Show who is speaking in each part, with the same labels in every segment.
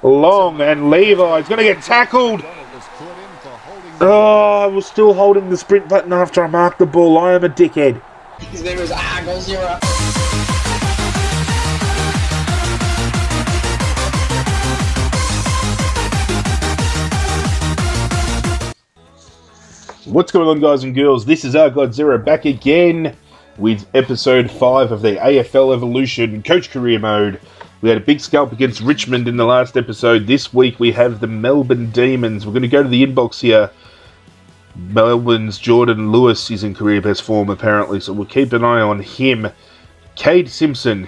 Speaker 1: Long, and Levi's going to get tackled. Oh, I was still holding the sprint button after I marked the ball. I am a dickhead.
Speaker 2: His name is Goal Zero.
Speaker 1: What's going on, guys and girls? This is God Zero back again with episode 5 of the AFL Evolution Coach Career Mode. We had a big scalp against Richmond in the last episode. This week we have the Melbourne Demons. We're going to go to the inbox here. Melbourne's Jordan Lewis is in career best form apparently, so we'll keep an eye on him. Cade Simpson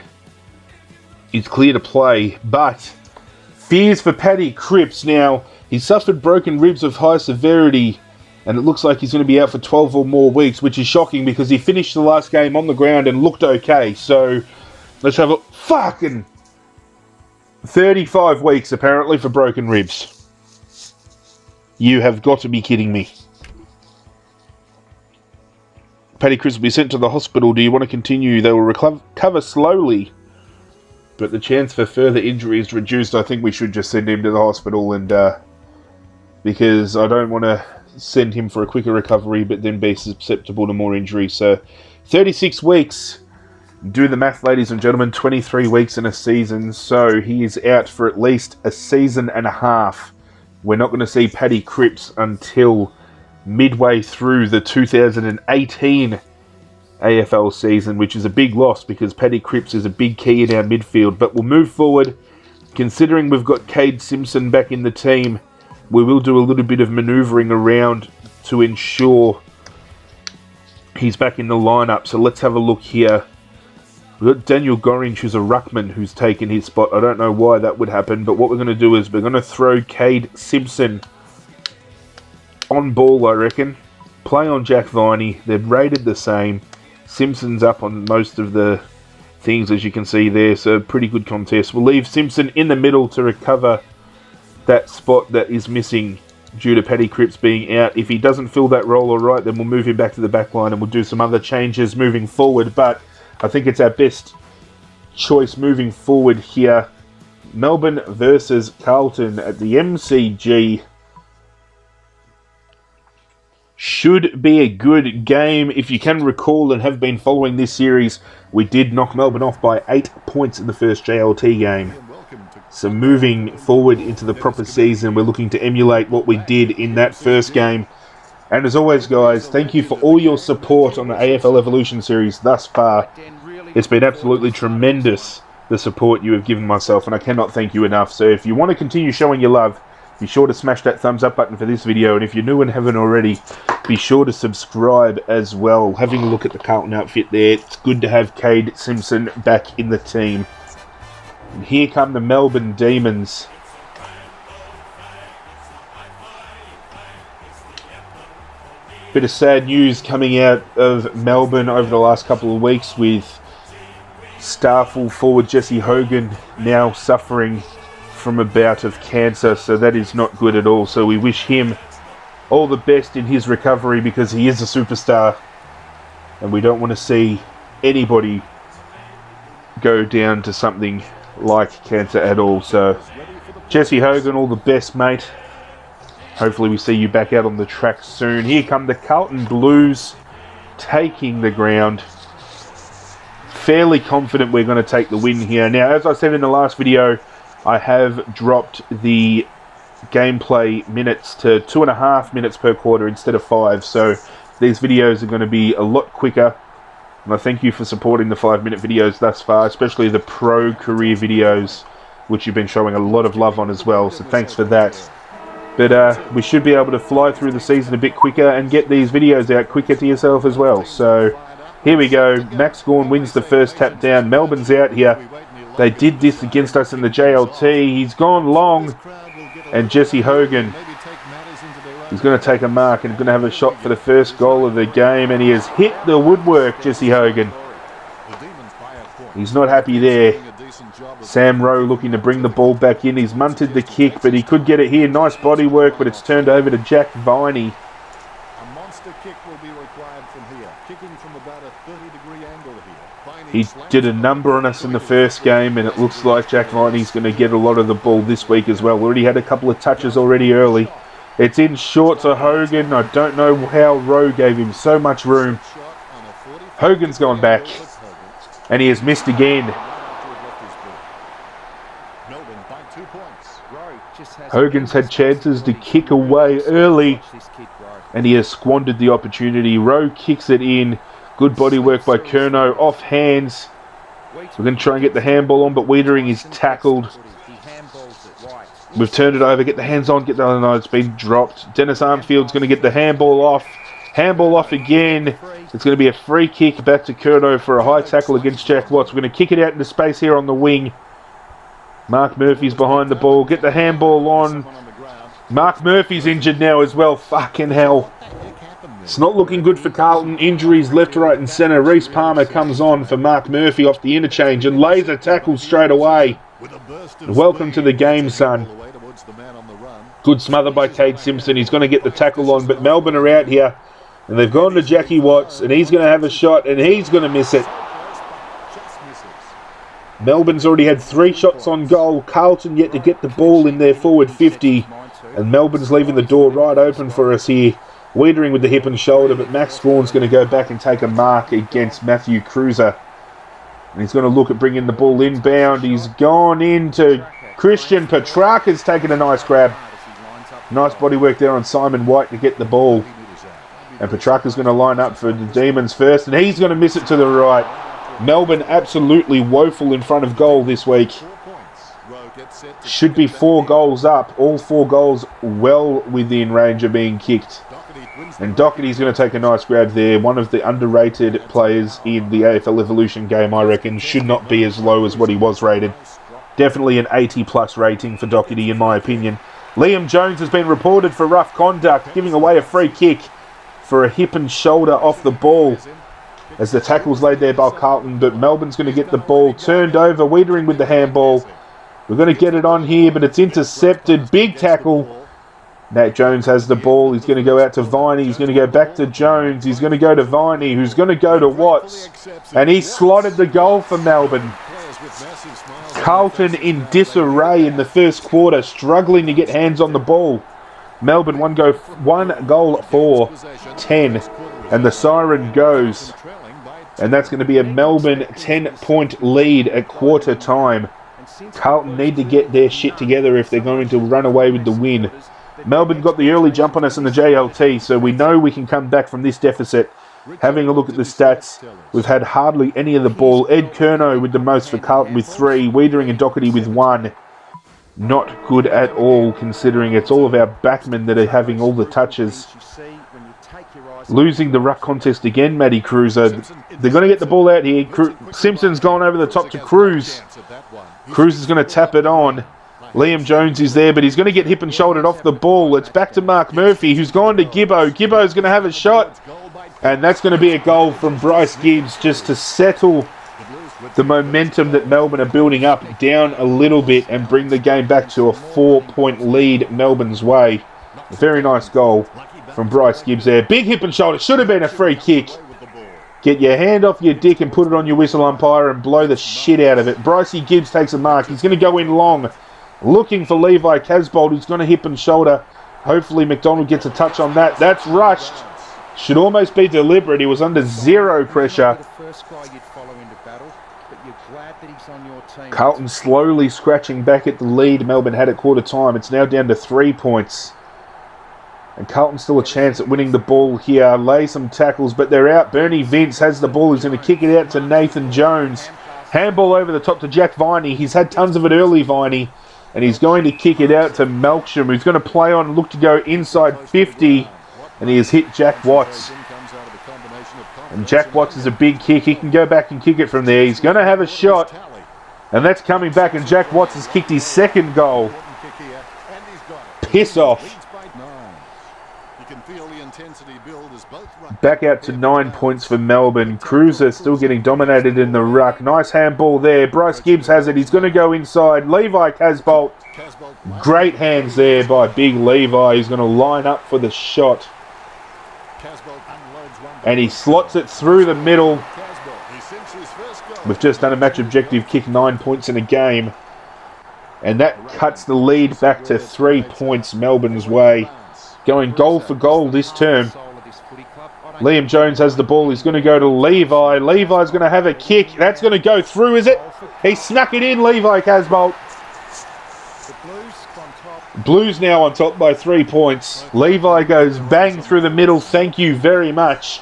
Speaker 1: is clear to play, but fears for Paddy Cripps. Now, he suffered broken ribs of high severity, and it looks like he's going to be out for 12 or more weeks, which is shocking because he finished the last game on the ground and looked okay. So, let's have a fucking 35 weeks apparently for broken ribs. You have got to be kidding me. Paddy Cripps will be sent to the hospital. Do you want to continue? They will recover slowly, but the chance for further injury is reduced. I think we should just send him to the hospital, and because I don't want to send him for a quicker recovery but then be susceptible to more injury. So 36 weeks. Do the math, ladies and gentlemen. 23 weeks in a season, so he is out for at least a season and a half. We're not going to see Paddy Cripps until midway through the 2018 AFL season, which is a big loss because Paddy Cripps is a big key in our midfield. But we'll move forward. Considering we've got Cade Simpson back in the team, we will do a little bit of manoeuvring around to ensure he's back in the lineup. So let's have a look here. We've got Daniel Gorringe, who's a ruckman, who's taken his spot. I don't know why that would happen, but what we're going to do is we're going to throw Cade Simpson on ball, I reckon. Play on Jack Viney. They're rated the same. Simpson's up on most of the things, as you can see there, so pretty good contest. We'll leave Simpson in the middle to recover that spot that is missing due to Paddy Cripps being out. If he doesn't fill that role all right, then we'll move him back to the back line and we'll do some other changes moving forward. But I think it's our best choice moving forward here. Melbourne versus Carlton at the MCG. Should be a good game. If you can recall and have been following this series, we did knock Melbourne off by 8 points in the first JLT game. So moving forward into the proper season, we're looking to emulate what we did in that first game. And as always, guys, thank you for all your support on the AFL Evolution series thus far. It's been absolutely tremendous, the support you have given myself, and I cannot thank you enough. So if you want to continue showing your love, be sure to smash that thumbs up button for this video, and if you're new and haven't already, be sure to subscribe as well. Having a look at the Carlton outfit there, it's good to have Cade Simpson back in the team. And here come the Melbourne Demons. Bit of sad news coming out of Melbourne over the last couple of weeks with Starful forward Jesse Hogan now suffering from a bout of cancer, so that is not good at all. So we wish him all the best in his recovery because he is a superstar and we don't want to see anybody go down to something like cancer at all. So Jesse Hogan, all the best, mate. Hopefully we see you back out on the track soon. Here come the Carlton Blues taking the ground. Fairly confident we're going to take the win here. Now, as I said in the last video, I have dropped the gameplay minutes to 2.5 minutes per quarter instead of 5. So these videos are going to be a lot quicker. And I thank you for supporting the 5-minute videos thus far, especially the pro career videos, which you've been showing a lot of love on as well. So thanks for that. But we should be able to fly through the season a bit quicker and get these videos out quicker to yourself as well. So here we go. Max Gawn wins the first tap down. Melbourne's out here. They did this against us in the JLT. He's gone long. And Jesse Hogan is going to take a mark and going to have a shot for the first goal of the game. And he has hit the woodwork, Jesse Hogan. He's not happy there. Sam Rowe looking to bring the ball back in. He's munted the kick, but he could get it here. Nice body work, but it's turned over to Jack Viney. A monster kick will be required from here. Kicking from about a 30-degree angle here. He did a number on us in the first game, and it looks like Jack Viney's going to get a lot of the ball this week as well. Already had a couple of touches already early. It's in short to Hogan. I don't know how Rowe gave him so much room. Hogan's gone back, and he has missed again. Hogan's had chances to kick away early, and he has squandered the opportunity. Rowe kicks it in. Good body work by Curnow. Off hands. We're going to try and get the handball on, but Wiedering is tackled. We've turned it over. Get the hands on. Get the other. No, it's been dropped. Dennis Armfield's going to get the handball off. Handball off again. It's going to be a free kick back to Curnow for a high tackle against Jack Watts. We're going to kick it out into space here on the wing. Mark Murphy's behind the ball. Get the handball on. Mark Murphy's injured now as well. Fucking hell. It's not looking good for Carlton. Injuries left, right and centre. Reece Palmer comes on for Mark Murphy off the interchange and lays a tackle straight away. Welcome to the game, son. Good smother by Cade Simpson. He's going to get the tackle on, but Melbourne are out here. And they've gone to Jackie Watts, and he's going to have a shot, and he's going to miss it. Melbourne's already had 3 shots on goal. Carlton yet to get the ball in their forward 50. And Melbourne's leaving the door right open for us here. Wiedering with the hip and shoulder, but Max Vaughan's going to go back and take a mark against Matthew Cruiser. And he's going to look at bringing the ball inbound. He's gone into Christian Petrarca's taken a nice grab. Nice body work there on Simon White to get the ball. And Petrarca's going to line up for the Demons first, and he's going to miss it to the right. Melbourne absolutely woeful in front of goal this week. Should be 4 goals up. All 4 goals well within range of being kicked. And Doherty's going to take a nice grab there. One of the underrated players in the AFL Evolution game, I reckon, should not be as low as what he was rated. Definitely an 80+ rating for Doherty, in my opinion. Liam Jones has been reported for rough conduct, giving away a free kick for a hip and shoulder off the ball. As the tackle's laid there by Carlton, but Melbourne's going to get the ball turned over. Wiedering with the handball. We're going to get it on here, but it's intercepted. Big tackle. Nat Jones has the ball. He's going to go out to Viney. He's going to go back to Jones. He's going to go to Viney, who's going to go to Watts. And he slotted the goal for Melbourne. Carlton in disarray in the first quarter, struggling to get hands on the ball. Melbourne one goal for 10. And the siren goes. And that's going to be a Melbourne 10-point lead at quarter time. Carlton need to get their shit together if they're going to run away with the win. Melbourne got the early jump on us in the JLT, so we know we can come back from this deficit. Having a look at the stats, we've had hardly any of the ball. Ed Curnow with the most for Carlton with 3. Wiedering and Doherty with 1. Not good at all, considering it's all of our backmen that are having all the touches. Losing the ruck contest again, Matty Cruiser. They're going to get the ball out here. Simpson's gone over the top to Cruz. Cruz is going to tap it on. Liam Jones is there, but he's going to get hip and shouldered off the ball. It's back to Mark Murphy, who's gone to Gibbo. Gibbo's going to have a shot. And that's going to be a goal from Bryce Gibbs just to settle the momentum that Melbourne are building up down a little bit and bring the game back to a 4-point lead Melbourne's way. A very nice goal from Bryce Gibbs there. Big hip and shoulder. Should have been a free kick. Get your hand off your dick and put it on your whistle umpire and blow the shit out of it. Brycey Gibbs takes a mark. He's going to go in long. Looking for Levi Casbolt, who's going to hip and shoulder. Hopefully McDonald gets a touch on that. That's rushed. Should almost be deliberate. He was under 0 pressure. Carlton slowly scratching back at the lead Melbourne had at quarter time. It's now down to 3 points. And Carlton still a chance at winning the ball here. Lay some tackles, but they're out. Bernie Vince has the ball. He's going to kick it out to Nathan Jones. Handball over the top to Jack Viney. He's had tons of it early, Viney. And he's going to kick it out to Melksham, who's going to play on and look to go inside 50. And he has hit Jack Watts. And Jack Watts is a big kick. He can go back and kick it from there. He's going to have a shot. And that's coming back. And Jack Watts has kicked his 2nd goal. Piss off. Back out to 9 points for Melbourne. Cruiser still getting dominated in the ruck. Nice handball there. Bryce Gibbs has it. He's going to go inside. Levi Casbolt. Great hands there by Big Levi. He's going to line up for the shot. And he slots it through the middle. We've just done a match objective kick 9 points in a game. And that cuts the lead back to 3 points Melbourne's way. Going goal for goal this term. Liam Jones has the ball. He's going to go to Levi. Levi's going to have a kick. That's going to go through, is it? He snuck it in, Levi Casbolt. Blues now on top by 3 points. Levi goes bang through the middle. Thank you very much.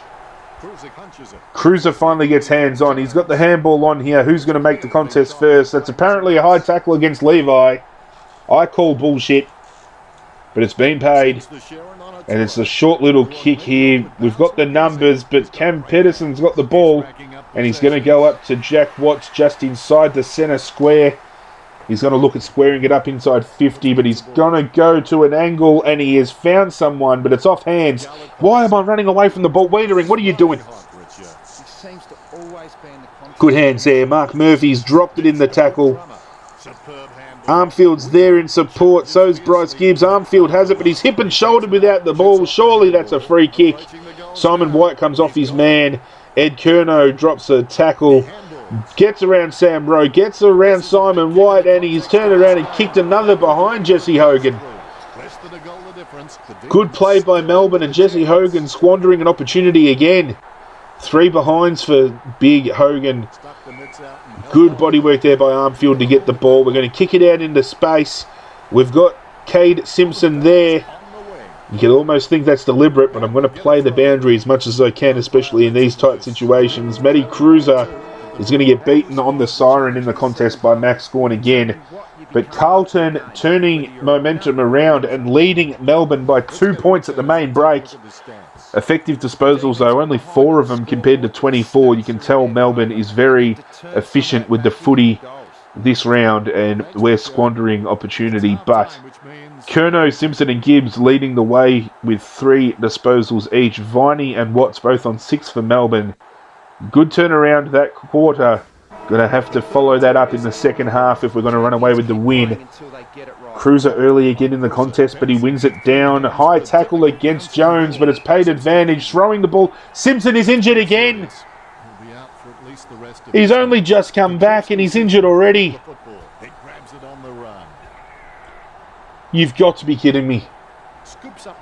Speaker 1: Cruiser finally gets hands on. He's got the handball on here. Who's going to make the contest first? That's apparently a high tackle against Levi. I call bullshit. But it's been paid. And it's a short little kick here. We've got the numbers, but Cam Pedersen's got the ball. And he's going to go up to Jack Watts just inside the centre square. He's going to look at squaring it up inside 50, but he's going to go to an angle, and he has found someone, but it's off hands. Why am I running away from the ball? Wiedering, what are you doing? Good hands there. Mark Murphy's dropped it in the tackle. Armfield's there in support. So's Bryce Gibbs. Armfield has it, but he's hip and shouldered without the ball. Surely that's a free kick. Simon White comes off his man. Ed Curnow drops a tackle. Gets around Sam Rowe. Gets around Simon White, and he's turned around and kicked another behind Jesse Hogan. Good play by Melbourne, and Jesse Hogan squandering an opportunity again. 3 behinds for Big Hogan. Good body work there by Armfield to get the ball. We're going to kick it out into space. We've got Cade Simpson there. You can almost think that's deliberate, but I'm going to play the boundary as much as I can, especially in these tight situations. Matty Cruiser is going to get beaten on the siren in the contest by Max Scorn again. But Carlton turning momentum around and leading Melbourne by 2 points at the main break. Effective disposals, though, only 4 of them compared to 24. You can tell Melbourne is very efficient with the footy this round, and we're squandering opportunity. But Curnow, Simpson and Gibbs leading the way with 3 disposals each. Viney and Watts both on 6 for Melbourne. Good turnaround that quarter. Going to have to follow that up in the second half if we're going to run away with the win. Cruiser early again in the contest, but he wins it down. High tackle against Jones, but it's paid advantage. Throwing the ball. Simpson is injured again. He's only just come back and he's injured already. You've got to be kidding me.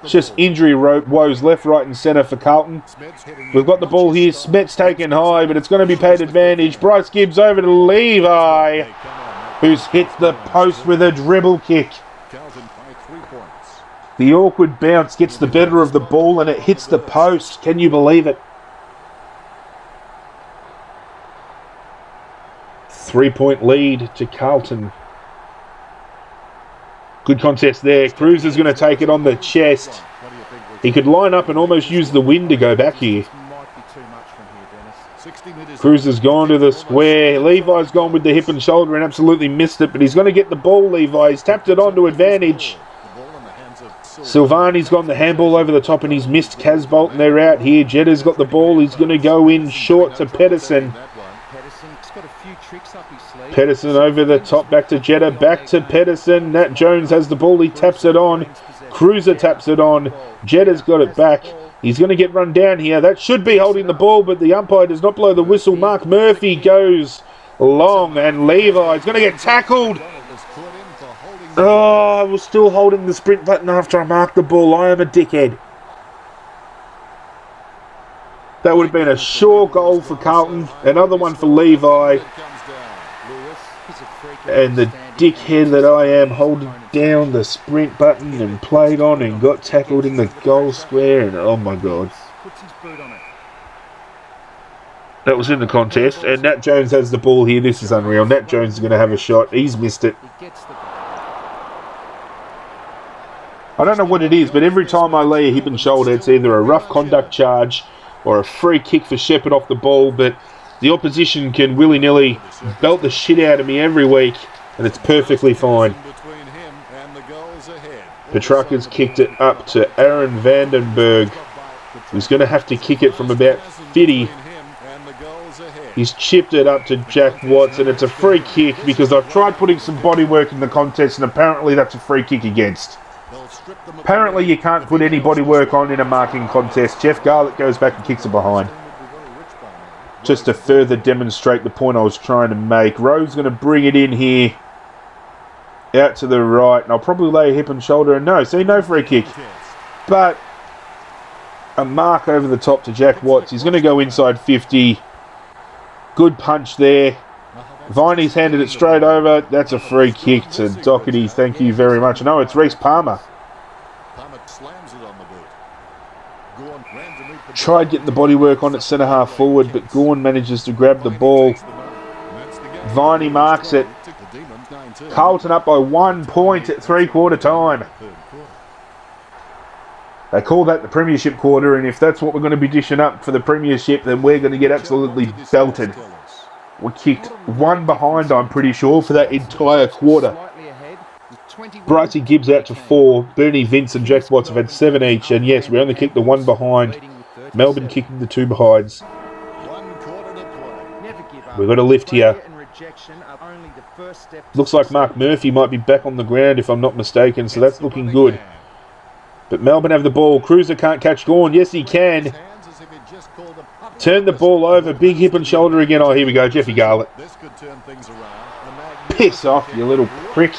Speaker 1: It's just injury woes left, right and centre for Carlton. We've got the ball here. Smet's taken high, but it's going to be paid advantage. Bryce Gibbs over to Levi, who's hit the post with a dribble kick. The awkward bounce gets the better of the ball and it hits the post. Can you believe it? 3-point lead to Carlton. Good contest there. Cruiser's going to take it on the chest. He could line up and almost use the wind to go back here. Cruiser's gone to the square. Levi's gone with the hip and shoulder and absolutely missed it, but he's going to get the ball, Levi. He's tapped it on to advantage. Silvani's got the handball over the top and he's missed Casbolt, and they're out here. Jetta's got the ball. He's going to go in short to Pedersen. Pedersen over the top, back to Jetta, back to Pedersen. Nat Jones has the ball, he taps it on. Cruiser taps it on. Jetta's got it back. He's going to get run down here. That should be holding the ball, but the umpire does not blow the whistle. Mark Murphy goes long, and Levi's going to get tackled. Oh, I was still holding the sprint button after I marked the ball. I am a dickhead. That would have been a sure goal for Carlton. Another one for Levi. And the dickhead that I am, holding down the sprint button and played on and got tackled in the goal square, and oh my god. That was in the contest, and Nat Jones has the ball here. This is unreal. Nat Jones is going to have a shot. He's missed it. I don't know what it is, but every time I lay a hip and shoulder, it's either a rough conduct charge or a free kick for Shepherd off the ball, but the opposition can willy-nilly belt the shit out of me every week, and it's perfectly fine. Petrarca's kicked it up to Aaron Vandenberg, who's going to have to kick it from about 50. He's chipped it up to Jack Watts, and it's a free kick because I've tried putting some body work in the contest, and apparently that's a free kick against. Apparently you can't put any body work on in a marking contest. Jeff Garlick goes back and kicks it behind. just to further demonstrate the point I was trying to make. Rowe's going to bring it in here. Out to the right. And I'll probably lay a hip and shoulder. And no, see, no free kick. But a mark over the top to Jack Watts. He's going to go inside 50. Good punch there. Viney's handed it straight over. That's a free kick to Doherty. Thank you very much. No, it's Reece Palmer. Tried getting the bodywork on at centre half forward, but Gawn manages to grab the ball. Viney marks it. Carlton up by 1 point at three-quarter time. They call that the Premiership quarter, and if that's what we're going to be dishing up for the Premiership, then we're going to get absolutely belted. We kicked one behind, I'm pretty sure, for that entire quarter. Brycey Gibbs out to 4. Bernie Vince and Jack Watts have had 7 each, and yes, we only kicked the one behind. Melbourne kicking the 2 behinds. We've got a lift here. Looks like Mark Murphy might be back on the ground if I'm not mistaken, so that's looking good. But Melbourne have the ball. Cruiser can't catch Gawn. Yes, he can. Turn the ball over. Big hip and shoulder again. Oh, here we go. Jeffy Garlett. Piss off, you little prick.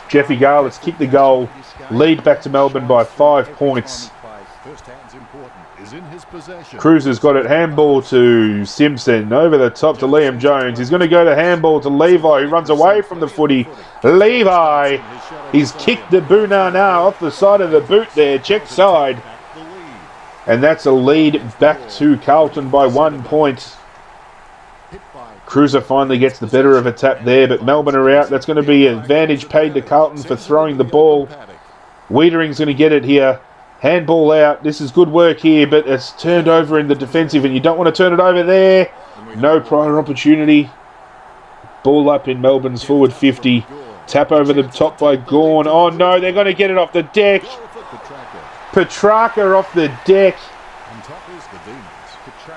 Speaker 1: Jeffy Garlett's kicked the goal. Lead back to Melbourne by 5 points. Cruiser's got it. Handball to Simpson. Over the top to Liam Jones. He's going to go to handball to Levi, who runs away from the footy. Levi. He's kicked the Bunana off the side of the boot there. Check side. And that's a lead back to Carlton by 1 point. Cruiser finally gets the better of a tap there, but Melbourne are out. That's going to be an advantage paid to Carlton for throwing the ball. Wiedering's going to get it here. Handball out. This is good work here, but it's turned over in the defensive, and you don't want to turn it over there. No prior opportunity. Ball up in Melbourne's forward 50. Tap over the top by Gawn. Oh no, they're going to get it off the deck. Petrarca off the deck.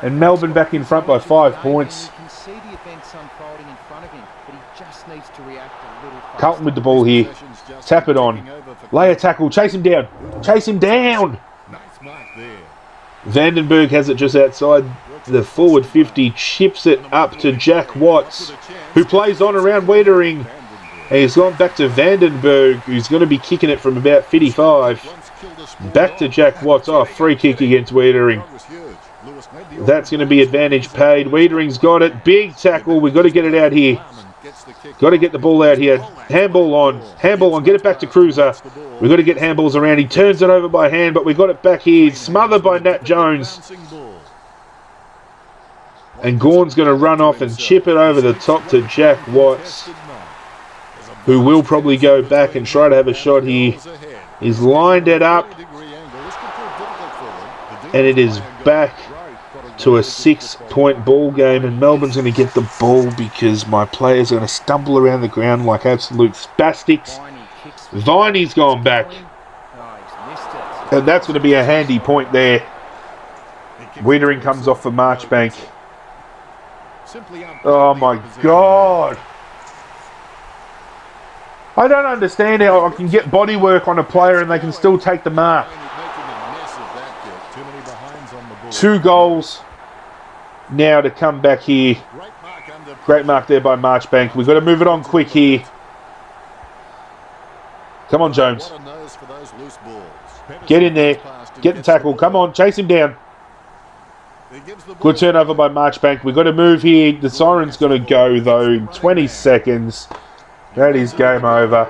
Speaker 1: And Melbourne back in front by 5 points. Carlton with the ball here. Tap it on. Lay a tackle. Chase him down. Chase him down. Vandenberg has it just outside the forward 50. Chips it up to Jack Watts, who plays on around Wiedering. And he's gone back to Vandenberg, who's going to be kicking it from about 55. Back to Jack Watts. Oh, free kick against Wiedering. That's going to be advantage paid. Wiedering's got it. Big tackle. We've got to get it out here. Got to get the ball out here. Handball on. Handball on. Get it back to Cruiser. We've got to get handballs around. He turns it over by hand, but we've got it back here. Smothered by Nat Jones. And Gawn's going to run off and chip it over the top to Jack Watts, who will probably go back and try to have a shot here. He's lined it up. And it is back to a 6-point ball game, and Melbourne's going to get the ball because my players are going to stumble around the ground like absolute spastics. Viney's gone back, and that's going to be a handy point there. Wiedering comes off for Marchbank. Oh my God. I don't understand how I can get bodywork on a player and they can still take the mark. 2 goals now to come back here. Great mark there by Marchbank. We've got to move it on quick here. Come on, Jones. Get in there. Get the tackle. Come on, chase him down. Good turnover by Marchbank. We've got to move here. The siren's going to go, though, in 20 seconds. That is game over.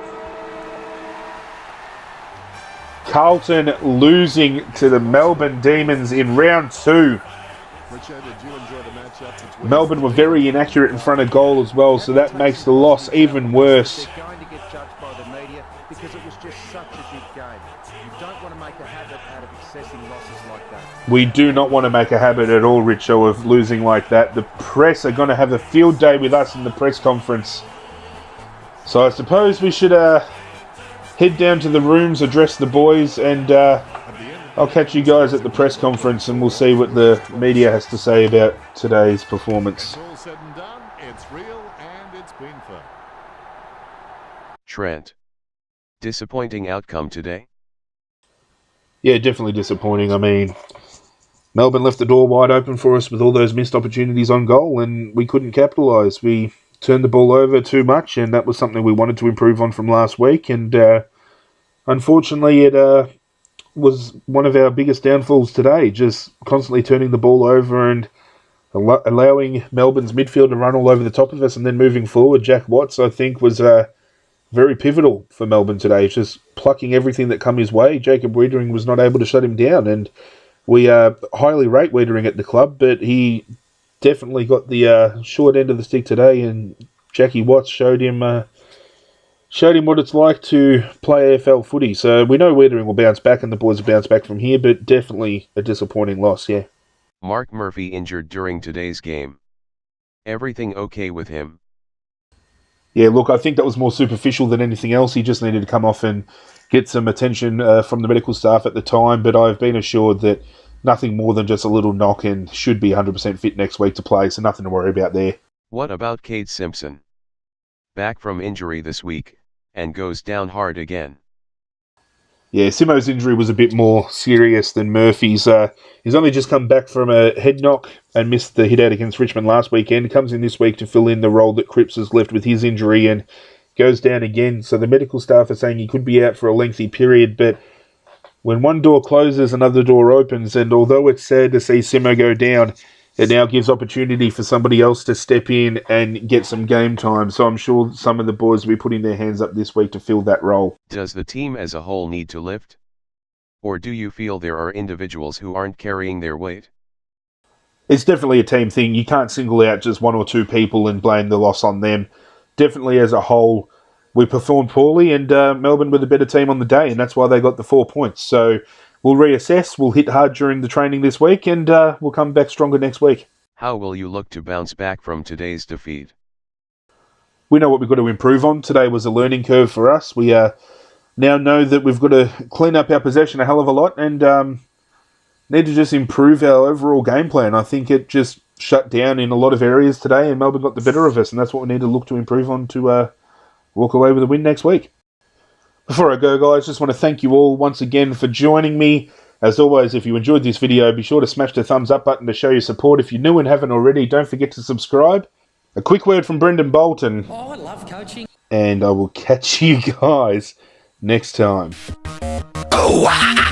Speaker 1: Carlton losing to the Melbourne Demons in round 2. Melbourne were very inaccurate in front of goal as well, so that makes the loss even worse. We do not want to make a habit at all, Richo, of losing like that. The press are going to have a field day with us in the press conference. So I suppose we should head down to the rooms, address the boys, and I'll catch you guys at the press conference and we'll see what the media has to say about today's performance.
Speaker 3: It's all said and done, it's real and it's been fun.
Speaker 4: Trent. Disappointing outcome today?
Speaker 1: Yeah, definitely disappointing. I mean, Melbourne left the door wide open for us with all those missed opportunities on goal, and we couldn't capitalise. We turned the ball over too much, and that was something we wanted to improve on from last week. And unfortunately, it was one of our biggest downfalls today, just constantly turning the ball over and allowing Melbourne's midfield to run all over the top of us and then moving forward. Jack Watts, I think, was very pivotal for Melbourne today, just plucking everything that come his way. Jacob Wiedering was not able to shut him down, and we highly rate Wiedering at the club, but he definitely got the short end of the stick today, and Jackie Watts showed him what it's like to play AFL footy. So we know Wiedering will bounce back and the boys will bounce back from here, but definitely a disappointing loss, yeah.
Speaker 4: Mark Murphy injured during today's game. Everything okay with him?
Speaker 1: Yeah, look, I think that was more superficial than anything else. He just needed to come off and get some attention from the medical staff at the time, but I've been assured that nothing more than just a little knock and should be 100% fit next week to play, so nothing to worry about there.
Speaker 4: What about Cade Simpson? Back from injury this week, and goes down hard again.
Speaker 1: Yeah, Simo's injury was a bit more serious than Murphy's. He's only just come back from a head knock and missed the hit out against Richmond last weekend. Comes in this week to fill in the role that Cripps has left with his injury and goes down again. So the medical staff are saying he could be out for a lengthy period, but when one door closes, another door opens, and although it's sad to see Simo go down, it now gives opportunity for somebody else to step in and get some game time. So I'm sure some of the boys will be putting their hands up this week to fill that role.
Speaker 4: Does the team as a whole need to lift? Or do you feel there are individuals who aren't carrying their weight?
Speaker 1: It's definitely a team thing. You can't single out just one or two people and blame the loss on them. Definitely as a whole, we performed poorly, and Melbourne were the better team on the day, and that's why they got the 4 points. So we'll reassess, we'll hit hard during the training this week, and we'll come back stronger next week.
Speaker 4: How will you look to bounce back from today's defeat?
Speaker 1: We know what we've got to improve on. Today was a learning curve for us. We now know that we've got to clean up our possession a hell of a lot and need to just improve our overall game plan. I think it just shut down in a lot of areas today, and Melbourne got the better of us, and that's what we need to look to improve on to walk away with a win next week. Before I go, guys, just want to thank you all once again for joining me. As always, if you enjoyed this video, be sure to smash the thumbs up button to show your support. If you're new and haven't already, don't forget to subscribe. A quick word from Brendan Bolton.
Speaker 2: Oh, I love coaching.
Speaker 1: And I will catch you guys next time.
Speaker 2: Oh, wow.